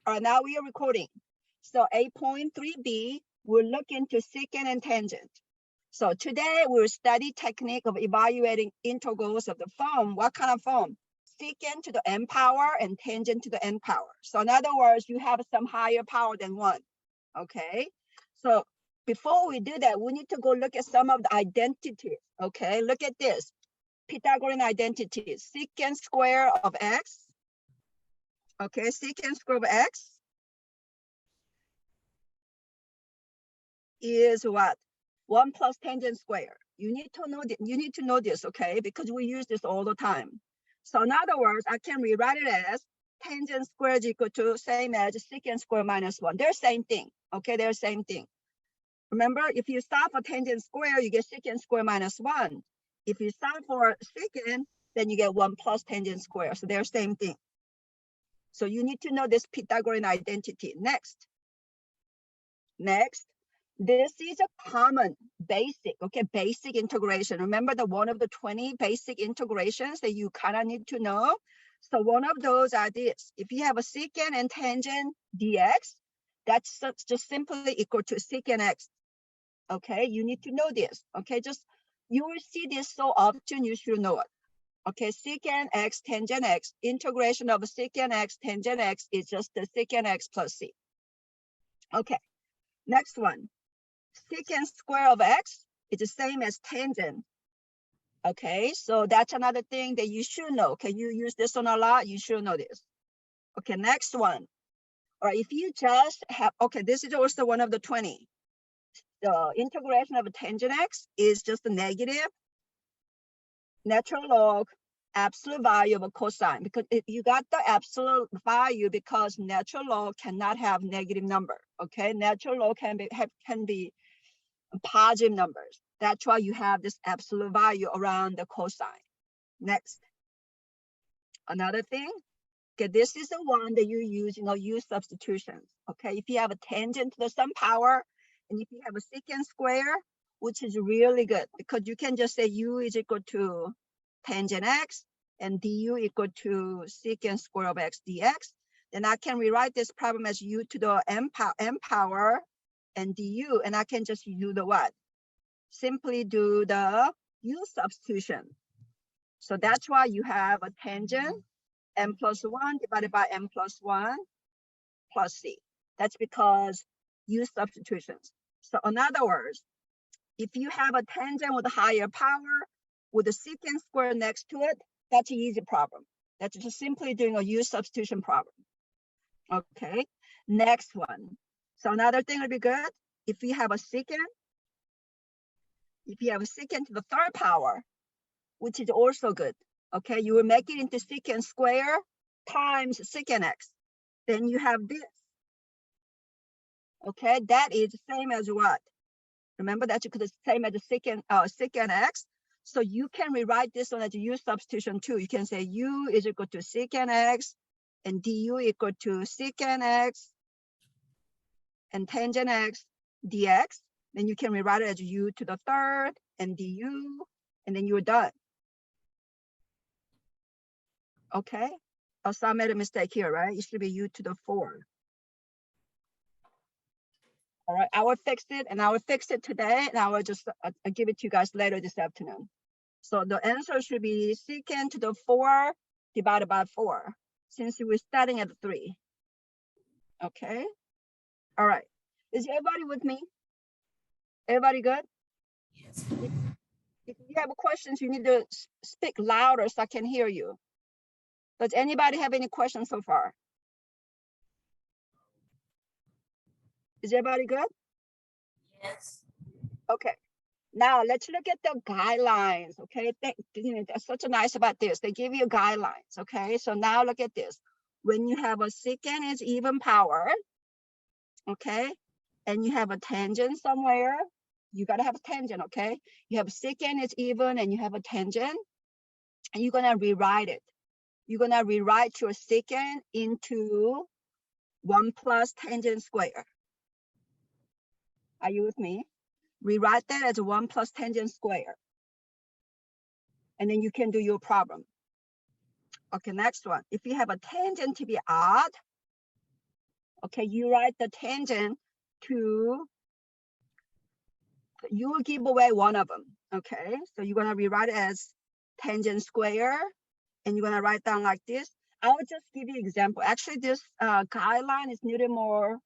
All right, now we are recording. So 8.3b, we'll look into secant and tangent. So today we'll study technique of evaluating integrals of the form. What kind of form? Secant to the n power and tangent to the n power. So in other words, you have some higher power than 1. Okay, so before we do that, we need to go look at some of the identities. Okay, look at this. Pythagorean identities. Secant square of x. Okay, secant square of x is what? 1 plus tangent square. You need to know this, okay? Because we use this all the time. So in other words, I can rewrite it as tangent square is equal to same as secant square minus 1. They're same thing, okay? They're same thing. Remember, if you solve for tangent square, you get secant square minus 1. If you solve for secant, then you get 1 plus tangent square. So they're same thing. So you need to know this Pythagorean identity. Next, this is a common basic, okay, basic integration. Remember the one of the 20 basic integrations that you kind of need to know? So one of those are this. If you have a secant and tangent dx, that's just simply equal to secant x. Okay, you need to know this. Okay, just you will see this so often, you should know it. Okay, secant x tangent x, integration of secant x tangent x is just the secant x plus c. Okay, next one. Secant square of x is the same as tangent. Okay, so that's another thing that you should know. Okay, you use this one a lot, you should know this. Okay, next one. All right, if you just have, okay, this is also one of the 20. The integration of tangent x is just a negative natural log absolute value of a cosine, because if you got the absolute value because natural log cannot have negative number. Okay, natural log can be positive numbers. That's why you have this absolute value around the cosine. Next, another thing, okay, this is the one that you use, use substitutions. Okay, if you have a tangent to the some power, and if you have a secant square, which is really good because you can just say u is equal to tangent x and du equal to secant square of x dx, then I can rewrite this problem as u to the m power and du, and I can just do the what? Simply do the u substitution. So that's why you have a tangent m plus 1 divided by m plus 1 plus c. That's because u substitutions. So in other words, if you have a tangent with a higher power with a secant square next to it, that's an easy problem. That's just simply doing a u substitution problem. Okay, next one. So another thing would be good if you have a secant. If you have a secant to the third power, which is also good. Okay, you will make it into secant square times secant x. Then you have this. Okay, that is the same as what? Remember that you could the same as the secant x. So you can rewrite this one as a u substitution too. You can say u is equal to secant x and du equal to secant x and tangent x dx. Then you can rewrite it as u to the third and du, and then you're done. Okay, so I made a mistake here, right? It should be u to the 4. All right, I will fix it, and I will fix it today, and I will just I'll give it to you guys later this afternoon. So the answer should be secant to the 4 divided by 4, since we're starting at 3. Okay, all right. Is everybody with me? Everybody good? Yes. If you have questions, you need to speak louder so I can hear you. Does anybody have any questions so far? Is everybody good? Yes. Okay. Now let's look at the guidelines. Okay, that's such a nice about this. They give you guidelines. Okay, so now look at this. When you have a secant is even power, okay, and you have a tangent somewhere, you gotta have a tangent. Okay, you have secant is even and you have a tangent, and you're gonna rewrite it. You're gonna rewrite your secant into 1 plus tangent square. Are you with me? Rewrite that as 1 plus tangent square. And then you can do your problem. Okay, next one. If you have a tangent to be odd, Okay, you write the tangent to, you will give away one of them. Okay, so you're gonna rewrite it as tangent square, and you're gonna write down like this. I will just give you example. Actually, this guideline is a little more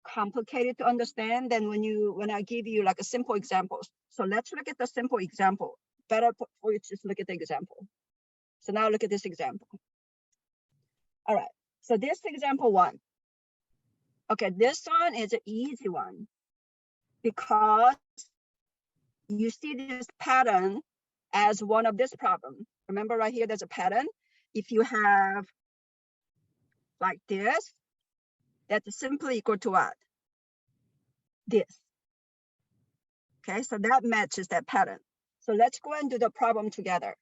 complicated to understand than when I give you like a simple examples. So let's look at the simple example. Better for you to just look at the example. So now look at this example. All right, so this example 1. Okay, this one is an easy one because you see this pattern as one of this problem. Remember right here, there's a pattern. If you have like this, that's simply equal to what? This. Okay, so that matches that pattern. So let's go and do the problem together.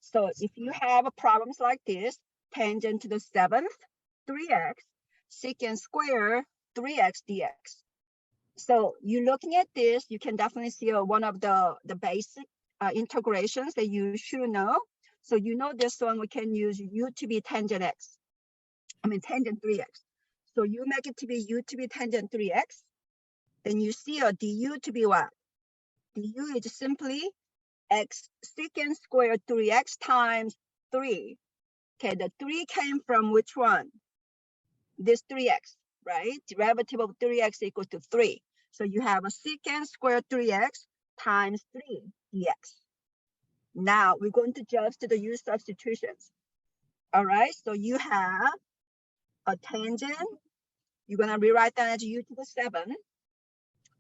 So if you have problems like this, tangent to the 7th, 3x, secant square, 3x dx. So you're looking at this, you can definitely see one of the basic integrations that you should know. So you know this one, we can use u to be tangent x. I mean tangent 3x. So you make it to be u to be tangent 3x. Then you see a du to be what? Du is simply x secant square 3x times 3. Okay, the 3 came from which one? This 3x, right? Derivative of 3x equals to 3. So you have a secant square 3x times 3 dx. Now we're going to just do the u substitutions. All right, so you have a tangent. You're going to rewrite that as u to the 7.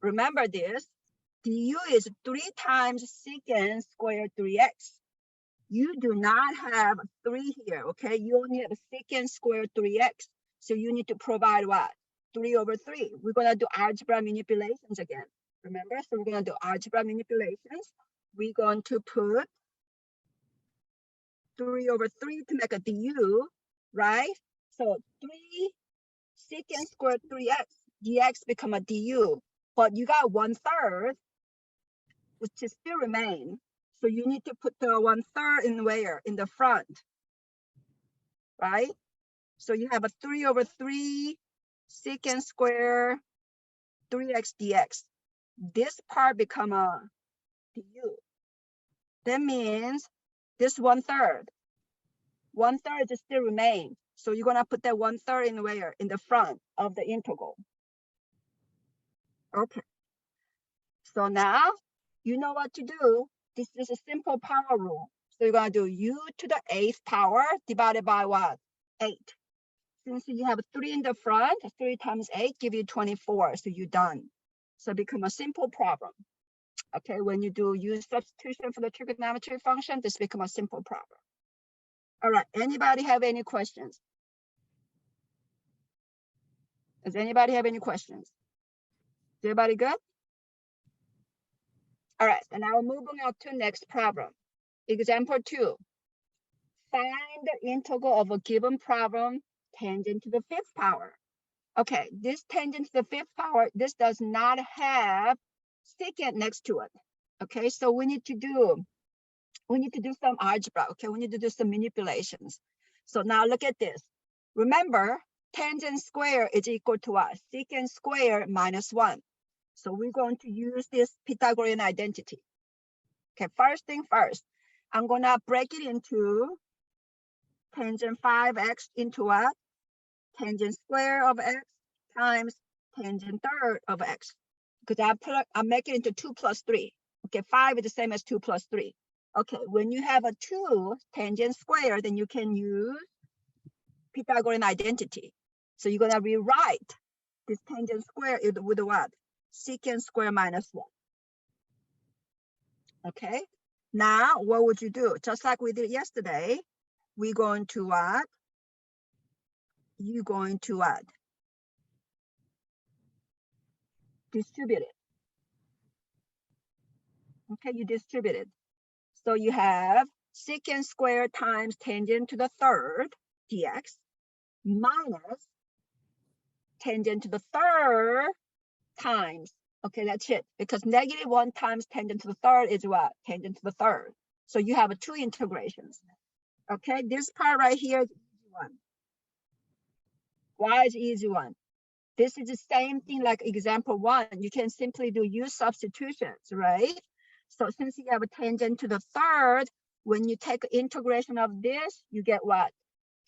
Remember this, du is 3 times secant square 3x. You do not have 3 here, okay? You only have a secant square 3x. So you need to provide what? 3 over 3. We're going to do algebra manipulations again. Remember? So we're going to do algebra manipulations. We're going to put 3 over 3 to make a du, right? So 3 secant square 3x, dx become a du. But you got 1/3, which is still remain. So you need to put the 1/3 in where? In the front, right? So you have a 3 over 3 secant square 3x dx. This part become a du. That means this 1/3 is still remain. So you're gonna put that 1/3 in where? In the front of the integral. Okay. So now you know what to do. This is a simple power rule. So you're gonna do u to the 8th power divided by what? 8. Since you have 3 in the front, 3 times 8 give you 24. So you're done. So it become a simple problem. Okay, when you do u substitution for the trigonometry function, this become a simple problem. All right, anybody have any questions? Does anybody have any questions? Is everybody good? All right, and now moving on to next problem. Example 2. Find the integral of a given problem tangent to the 5th power. Okay, this tangent to the 5th power, this does not have secant next to it. Okay, so we need to do some algebra. Okay, we need to do some manipulations. So now look at this. Remember, tangent square is equal to what? Secant square minus 1. So we're going to use this Pythagorean identity. Okay, first thing first, I'm gonna break it into tangent 5x into what? Tangent square of x times tangent third of x. Because I make it into 2 plus 3. Okay, 5 is the same as 2 plus 3. Okay, when you have a 2 tangent square, then you can use Pythagorean identity. So you're gonna rewrite this tangent square with what? Secant square minus 1. Okay, now what would you do? Just like we did yesterday, we're going to what? You're going to what? Distribute it. Okay, you distribute it. So you have secant square times tangent to the 3rd dx minus tangent to the 3rd times. Okay, that's it. Because -1 times tangent to the 3rd is what? Tangent to the 3rd. So you have 2 integrations. Okay, this part right here is the easy one. Y is easy one. This is the same thing like example 1. You can simply do U substitutions, right? So since you have a tangent to the third, when you take integration of this, you get what?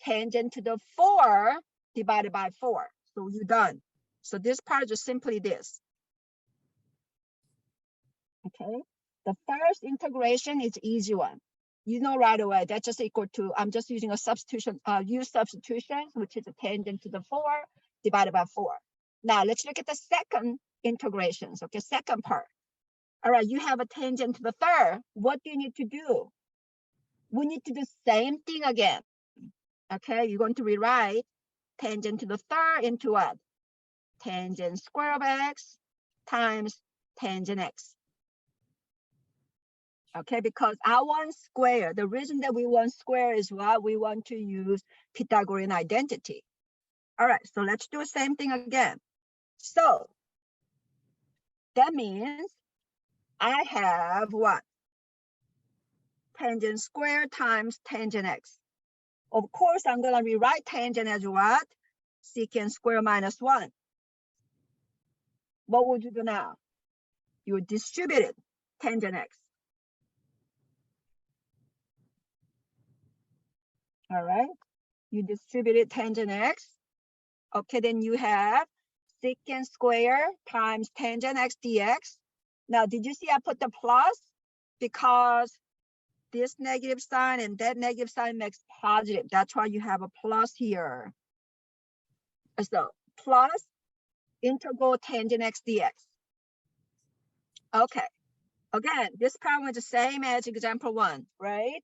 Tangent to the 4 divided by 4. So you're done. So this part is just simply this. Okay. The first integration is easy one. You know right away, that's just equal to, I'm just using a substitution, U substitution, which is a tangent to the 4 divided by 4. Now let's look at the second integrations, okay, second part. All right, you have a tangent to the third. What do you need to do? We need to do the same thing again. Okay, you're going to rewrite tangent to the third into what? Tangent square of x times tangent x. Okay, because I want square. The reason that we want square is what? We want to use Pythagorean identity. All right, so let's do the same thing again. So that means I have what? Tangent square times tangent x. Of course, I'm going to rewrite tangent as what? Secant square minus 1. What would you do now? You would distribute it, tangent x. All right, you distributed tangent x. Okay, then you have secant square times tangent x dx. Now, did you see I put the plus? Because this negative sign and that negative sign makes positive. That's why you have a plus here. So plus integral tangent x dx. Okay, again, this problem is the same as example 1, right?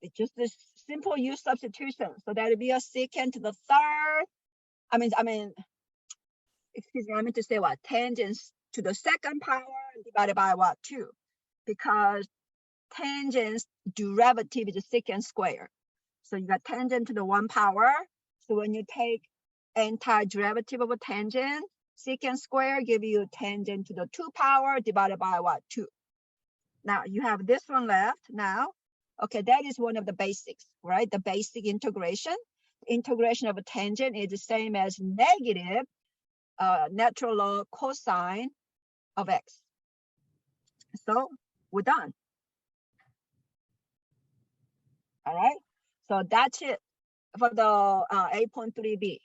It's just this simple U substitution. So that would be a secant to the third. Excuse me, I meant to say what? Tangents to the second power divided by what? 2. Because tangents derivative is secant square. So you got tangent to the 1 power. So when you take antiderivative of a tangent, secant square give you tangent to the 2 power divided by what? 2. Now you have this one left now. Okay, that is one of the basics, right? The basic integration. Integration of a tangent is the same as negative natural log cosine of x. So we're done. All right, so that's it for the 8.3b.